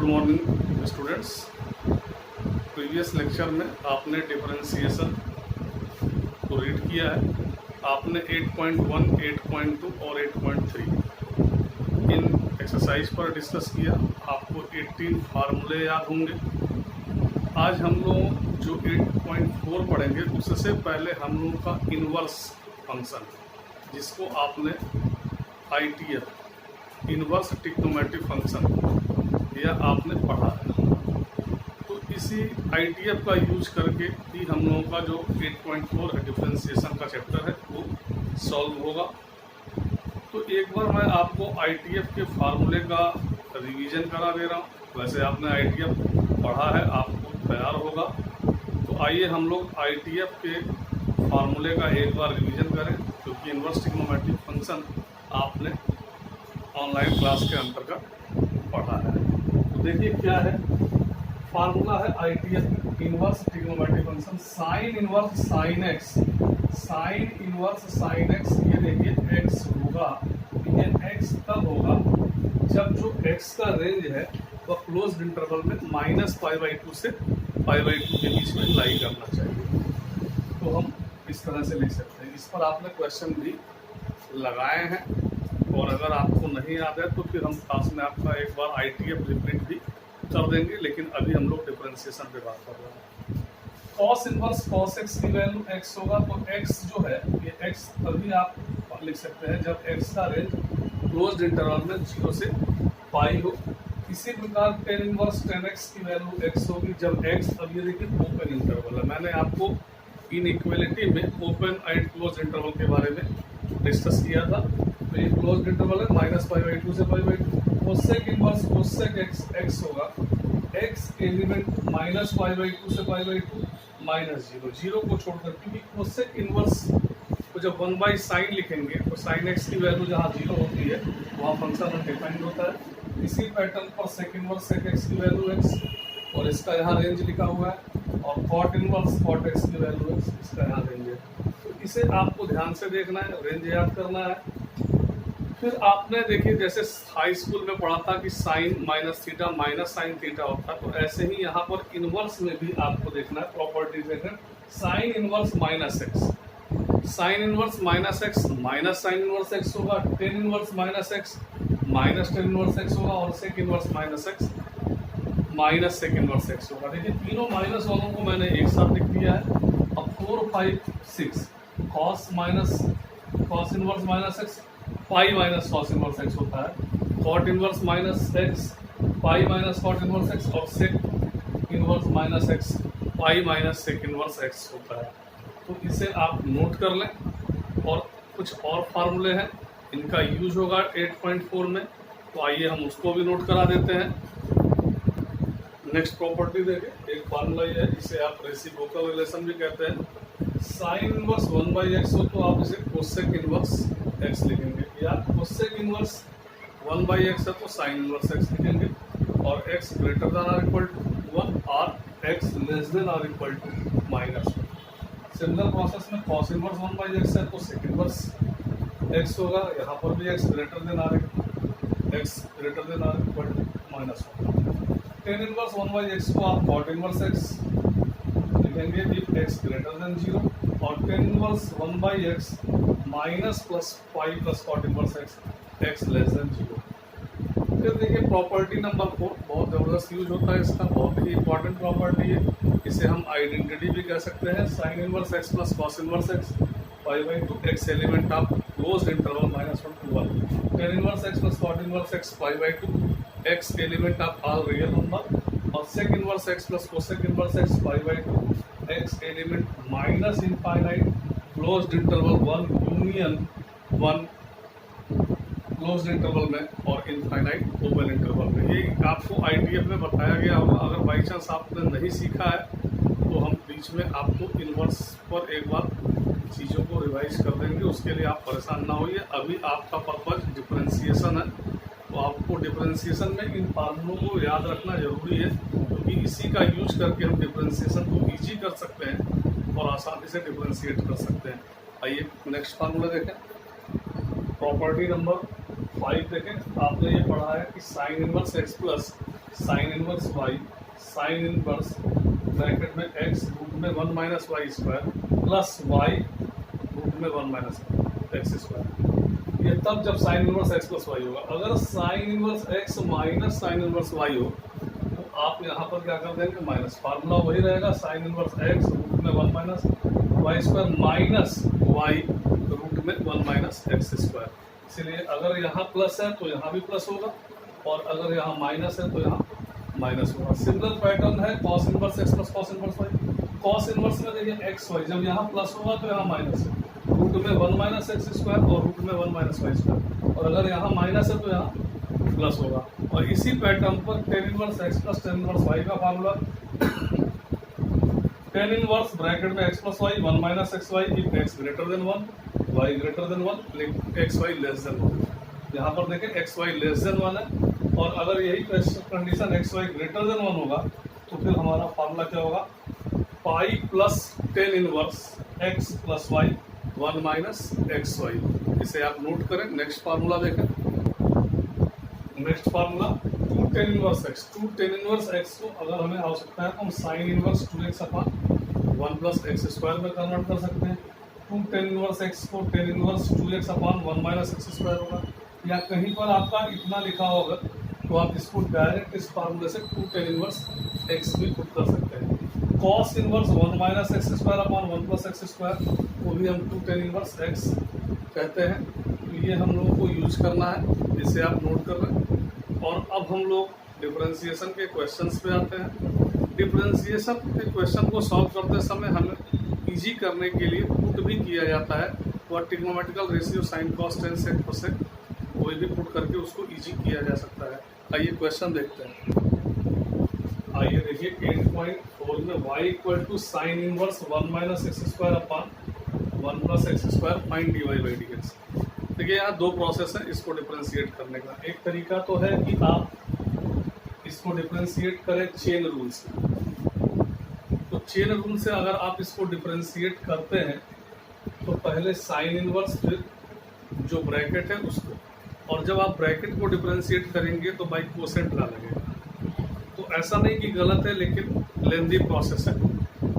Morning students. Previous lecture में आपने differentiation को रीड किया है। आपने 8.1, 8.2 और 8.3 इन एक्सरसाइज पर डिस्कस किया। आपको 18 फार्मूले याद होंगे। आज हम लोग जो 8.4 पढ़ेंगे उससे पहले हम लोगों का इन्वर्स फंक्शन, जिसको आपने ITF इन्वर्स ट्रिग्नोमेट्रिक फंक्शन यह आपने पढ़ा है। तो इसी ITF का यूज करके भी हम लोगों का जो 8.4 डिफरेंशिएशन का चैप्टर है वो सॉल्व होगा। तो एक बार मैं आपको ITF के फार्मूले का रिवीजन करा दे रहा हूँ। वैसे आपने ITF पढ़ा है, आपको तैयार होगा। तो आइए हम लोग ITF के फार्मूले का एक बार रिवीजन करें, क्योंकि इन्वर्स ट्रिग्नोमेट्रिक फंक्शन आपने ऑनलाइन क्लास के अंतर्गत पढ़ा है। तो देखिए क्या है फार्मूला है ITF inverse trigonometric function. Sign inverse sine x, sign inverse sine x, ये देखिए एक्स होगा। ये एक्स तब होगा जब जो एक्स का रेंज है वह क्लोज्ड इंटरवल में -π/2 से π/2 के बीच में लाई करना चाहिए। तो हम इस तरह से लिख सकते हैं। इस पर आपने क्वेश्चन भी लगाए हैं, और अगर आपको नहीं याद है तो फिर हम क्लास में आपका एक बार ITF रिपीट भी कर देंगे। लेकिन अभी हम लोग डिफरेंशिएशन पे बात कर रहे हैं। कॉस इनवर्स कॉस एक्स की वैल्यू एक्स होगा। तो एक्स जो है ये एक्स तभी आप लिख सकते हैं जब एक्स का रेंज क्लोज्ड इंटरवल में 0 से पाई हो। इसी प्रकार टेन इनवर्स टेन एक्स की वैल्यू एक्स होगी जब एक्स, अब ये देखिए ओपन इंटरवल है। मैंने आपको इनइक्वालिटी में ओपन एंड क्लोज इंटरवल के बारे में डिस्कस किया था। तो ये क्लोज इंटरवल है -π/2 से π/2। Cosec inverse cosec x x होगा एक्स एलिमेंट -π/2 से π/2 -0, 0 को छोड़कर, क्योंकि कोसेक इनवर्स को जब 1/sin लिखेंगे तो sin x की वैल्यू जहाँ 0 होती है वहाँ फंक्शन डिपेंड होता है। इसी पैटर्न पर सेक इनवर्स सेक एक्स की वैल्यू x, और इसका यहाँ रेंज लिखा हुआ है। और कॉट इनवर्स कॉट एक्स की वैल्यू x, इसका यहाँ रेंज है। तो इसे आपको ध्यान से देखना है, रेंज याद करना है। फिर आपने देखिए जैसे हाई स्कूल में पढ़ा था कि sine minus theta minus sine theta होता है, तो ऐसे ही यहाँ पर इनवर्स में भी आपको देखना है। प्रॉपर्टी देखें, sine inverse minus x, sine inverse minus x minus sine inverse x होगा। Tan inverse minus x minus tan inverse x होगा। और sec inverse minus x minus sec inverse x होगा। देखिए तीनों माइनस वालों को मैंने एक साथ लिख दिया है। अब 4, 5, 6 cos minus cos inverse minus x pi minus cos inverse x होता है। Cot inverse minus x pi minus cot inverse x, और sec inverse minus x pi minus sec inverse x होता है। तो इसे आप नोट कर लें। और कुछ और फार्मूले हैं, इनका यूज होगा 8.4 में। तो आइए हम उसको भी नोट करा देते हैं। नेक्स्ट प्रॉपर्टी देखें, एक फार्मूला ये है, इसे आप रेसिप्रोकल रिलेशन भी कहते हैं। साइन इनवर्स 1/x हो तो आप इसे कोसेक इनवर्स x लिखेंगे, या कोसेक इनवर्स 1/x है तो साइन इनवर्स x लिखेंगे। और x greater than or equal to 1 और x less than or equal to -1। Similar process में कॉस इनवर्स 1/x है तो सेक इनवर्स x होगा। यहाँ पर भी x greater than or equal to -1। Tan inverse 1/x को आप कॉट इनवर्स x लिखेंगे इफ x ग्रेटर देन 0, और tan inverse 1/x minus plus 5 plus cot inverse x less than 0। फिर देखिए प्रॉपर्टी नंबर 4, बहुत ज़बरदस्त यूज होता है इसका, बहुत ही इंपॉर्टेंट प्रॉपर्टी है। इसे हम आइडेंटिटी भी कह सकते हैं। Sine inverse x plus cos inverse x π/2 x element of closed interval -1 to 1। Tan inverse x plus cot inverse x π/2 x element of all real number. और sec inverse x plus cosec inverse x π/2 x element minus infinite closed interval 1 union 1 closed interval में और infinite open interval में। ये आपको ITF में बताया गया होगा। अगर बाई चांस आपने नहीं सीखा है तो हम बीच में आपको इन्वर्स पर एक बार चीज़ों को रिवाइज कर देंगे, उसके लिए आप परेशान ना होइए। अभी आपका पर्पज डिफरेंशिएशन है, तो आपको डिफरेंशिएशन में इन फार्मूलों को याद रखना जरूरी है, क्योंकि इसी का यूज करके हम डिफरेंशिएशन को ईजी कर सकते हैं और आसानी से डिफरेंशिएट कर सकते हैं। आइए नेक्स्ट फार्मूला देखें। प्रॉपर्टी नंबर 5 देखें। आपने ये पढ़ा है कि sine inverse x plus sine inverse y sine inverse bracket में एक्स रूट में 1 minus y square plus y root में 1 माइनस एक्स स्क्वायर। ये तब जब sine inverse x plus y होगा। अगर sine inverse x minus sine inverse y हो तो आप यहाँ पर क्या कर देंगे, माइनस। फार्मूला वही रहेगा, साइन इनवर्स एक्स रूट में 1 minus y square minus y root में 1 माइनस एक्स स्क्वायर। इसलिए अगर यहाँ प्लस है तो यहाँ भी प्लस होगा, और अगर यहाँ माइनस है तो यहाँ माइनस होगा। सिमिलर पैटर्न है cos inverse x plus cos inverse y. Cos inverse में देखिए एक्स वाई, जब यहाँ प्लस होगा तो यहाँ माइनस है, रूट में 1 माइनस एक्स स्क्वायर और रूट में 1 माइनस वाई स्क्वायर, और अगर यहाँ माइनस है तो यहाँ प्लस होगा। और इसी पैटर्न पर tan inverse x plus tan inverse y का फार्मूला, टेन इनवर्स ब्रैकेट में x plus y 1 minus x y if x greater than 1 y greater than 1 x y less than 1। यहाँ पर देखें एक्स वाई लेस देन 1 है, और अगर यही condition x y greater than 1 होगा तो फिर हमारा फार्मूला क्या होगा, pi plus tan inverse x plus y 1 minus x y. इसे आप नोट करें। नेक्स्ट फार्मूला देखें। Next formula 2 tan inverse x. 2 tan inverse x को अगर हमें आवश्यकता है तो हम sine inverse 2x upon 1 plus x square में कन्वर्ट कर सकते हैं। 2 टेन इनवर्स एक्स को tan inverse 2x upon 1 minus x square होगा, या कहीं पर आपका इतना लिखा होगा तो आप इसको डायरेक्ट इस फार्मूले से 2 टेन इनवर्स एक्स भी पुट कर सकते हैं। Cos inverse 1 minus x square upon 1 plus x square को भी हम 2 टेन इनवर्स एक्स कहते हैं। तो ये हम लोगों को यूज करना है, इसे आप नोट कर रहे हैं। और अब हम लोग डिफरेंशिएशन के क्वेश्चंस पे आते हैं। डिफरेंशिएशन के क्वेश्चन को सॉल्व करते समय हमें इजी करने के लिए पुट भी किया जाता है, और trigonometrical ratio sine cos tan sec cosec कोई भी पुट करके उसको इजी किया जा सकता है। आइए क्वेश्चन देखते हैं। आइए देखिए 8.4 में y equal to sine inverse 1 minus x square upon 1 plus x square find d y by d x. देखिए यहाँ दो प्रोसेस है इसको डिफरेंशिएट करने का। एक तरीका तो है कि आप इसको डिफरेंशिएट करें चेन रूल से। तो चेन रूल से अगर आप इसको डिफरेंशिएट करते हैं तो पहले साइन इनवर्स फिर जो ब्रैकेट है उसको, और जब आप ब्रैकेट को डिफरेंशिएट करेंगे तो बाई कोसेंट ला लगेगा। तो ऐसा नहीं कि गलत है, लेकिन लेंदी प्रोसेस है।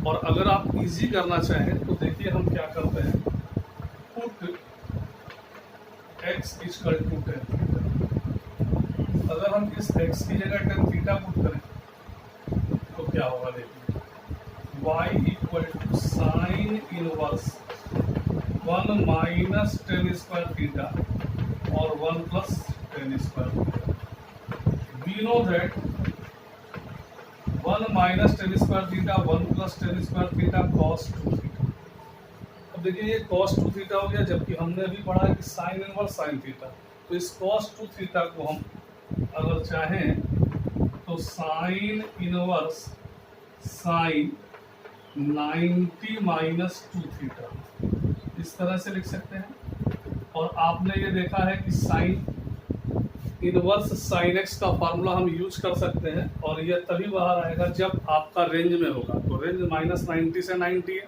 और अगर आप इजी करना चाहें तो देखिए हम क्या करते हैं, put x equal to tan. अगर हम इस x की जगह टेन थीटा पुट करें तो क्या होगा, देखिए y equal to sine inverse 1 minus tan square theta और 1 plus tan square. We know that 1 minus tan square theta 1 plus tan square theta cos 2 theta. अब देखिए ये कॉस 2 थीटा हो गया, जबकि हमने अभी पढ़ा है कि साइन इनवर्स साइन थीटा। तो इस कॉस 2 थीटा को हम अगर चाहें तो sine inverse sine 90 minus 2 theta इस तरह से लिख सकते हैं। और आपने ये देखा है कि साइन इनवर्स साइन एक्स का फार्मूला हम यूज कर सकते हैं, और ये तभी बाहर आएगा जब आपका रेंज में होगा। तो रेंज माइनस 90 से 90 है,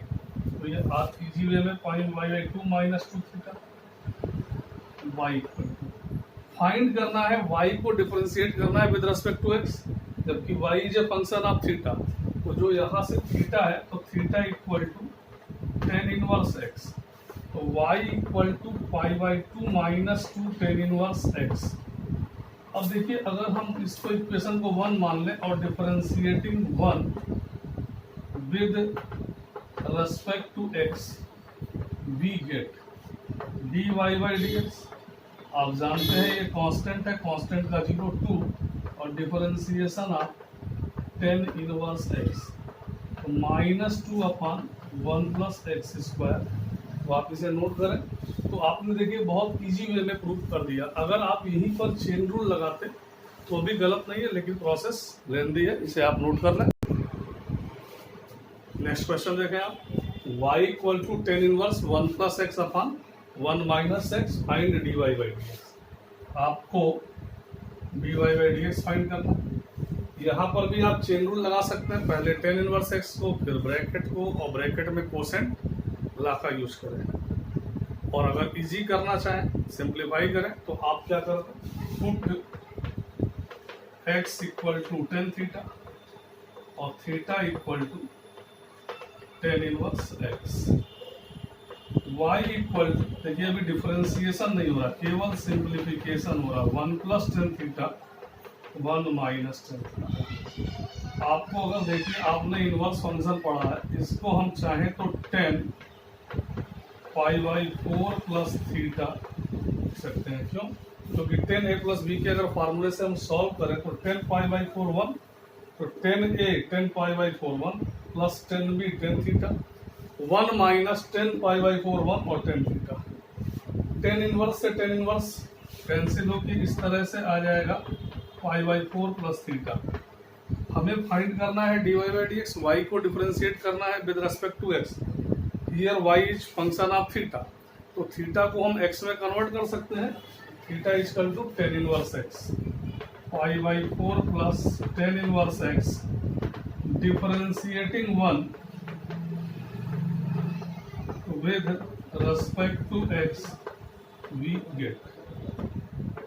तो ये आप इजी वे में point y by 2 minus 2 theta y equal to find करना है। वाई को डिफरेंशिएट करना है विद रिस्पेक्ट टू एक्स, जबकि y is a function of theta. तो जो यहाँ से थीटा है तो theta equal to tan inverse x, तो y equal to pi by 2 minus 2 tan inverse x. अब देखिए अगर हम इसको इक्वेशन को 1 मान लें और differentiating 1 with respect to x, we get d y by d x. आप जानते हैं ये कांस्टेंट है, कांस्टेंट का 0 2 और differentiation of tan inverse x, तो minus 2 upon 1 plus x square. तो आप इसे नोट करें। तो आपने देखिए बहुत इजी वे में प्रूव कर दिया। अगर आप यहीं पर चेन रूल लगाते तो भी गलत नहीं है, लेकिन प्रोसेस लेंदी है, इसे आप नोट कर लें। नेक्स्ट क्वेश्चन देखें आप। y equal to tan inverse 1 plus x upon 1 minus x find d y by d x. आपको d y by d x find करना है। यहाँ पर भी आप चेन रूल लगा सकते हैं, पहले टेन इनवर्स एक्स को, फिर ब्रैकेट को, और ब्रैकेट में कोसेंट ला का यूज करें। और अगर इजी करना चाहें, सिंप्लीफाई करें, तो आप क्या करते हैं, put x equal to tan theta और theta equal to tan inverse x, y equal to, देखिए अभी डिफरेंशिएशन नहीं हो रहा, केवल सिंप्लीफिकेशन हो रहा, 1 plus tan theta 1 minus tan theta. आपको अगर देखिए आपने इनवर्स फंक्शन पढ़ा है, इसको हम चाहें तो 10 पाई बाई 4 प्लस थीटा लिख सकते हैं। क्यों? क्योंकि 10a प्लस बी के अगर फार्मूले से हम सॉल्व करें तो 10 पाई बाई 4 1, तो 10a 10 pi by 4 1 plus 10b 10 theta, 1 minus 10 pi by 4 1 और 10 थीटा। 10 इनवर्स से 10 इनवर्स कैंसिल होकर इस तरह से आ जाएगा पाई बाई 4 प्लस थीटा। हमें फाइंड करना है dy by d x, y को डिफरेंशिएट करना है with respect to x. Here y is function of theta, तो थीटा को हम x में कन्वर्ट कर सकते हैं। Theta is equal to 10 inverse x, pi by 4 plus 10 inverse x, differentiating 1 with respect to x we get,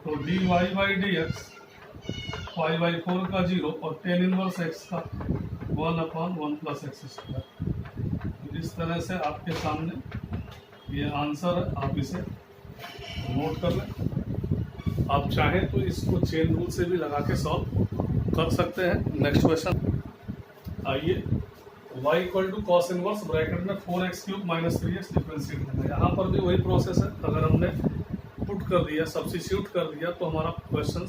तो dy by d x pi by 4 का 0 और 10 इनवर्स x का 1/1 प्लस एक्स स्क्वायर। इस तरह से आपके सामने ये आंसर है, आप इसे नोट कर लें। आप चाहें तो इसको चेन रूल से भी लगा के सॉल्व कर सकते हैं। नेक्स्ट क्वेश्चन आइए, y equal to cos inverse bracket में 4x cube minus 3x differentiate करना है। यहाँ पर भी वही प्रोसेस है, अगर हमने पुट कर दिया, सब्स्टिट्यूट कर दिया तो हमारा क्वेश्चन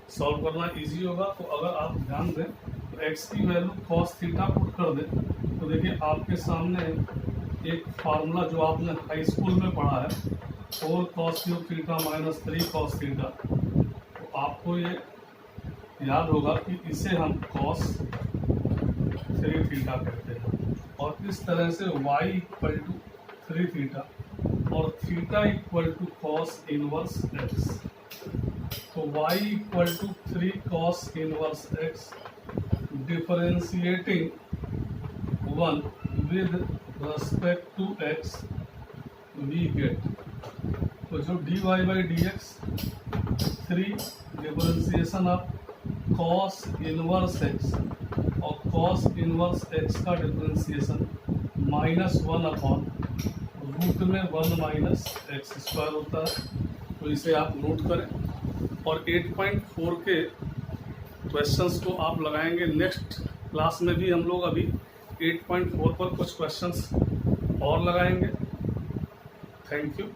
सॉल्व करना इजी होगा। तो अगर आप ध्यान दें तो x की वैल्यू cos थीटा पुट कर दें तो देखिए आपके सामने एक फार्मूला जो आपने हाई स्कूल में पढ़ा है, 4 cos cube theta minus 3 cos theta. तो आपको ये याद होगा कि इसे हम cos 3 थीटा कहते हैं, और इस तरह से y इक्वल टू 3 थीटा और theta equal to cos inverse x। तो y equal to 3 cos inverse x differentiating 1 with respect to x we get, तो जो dy by d x 3 differentiation of cos inverse x और cos inverse x का differentiation -1 root में 1 minus x square होता है। तो इसे आप नोट करें और 8.4 के क्वेश्चंस को आप लगाएंगे। नेक्स्ट क्लास में भी हम लोग अभी 8.4 पर कुछ क्वेश्चंस और लगाएंगे। Thank you.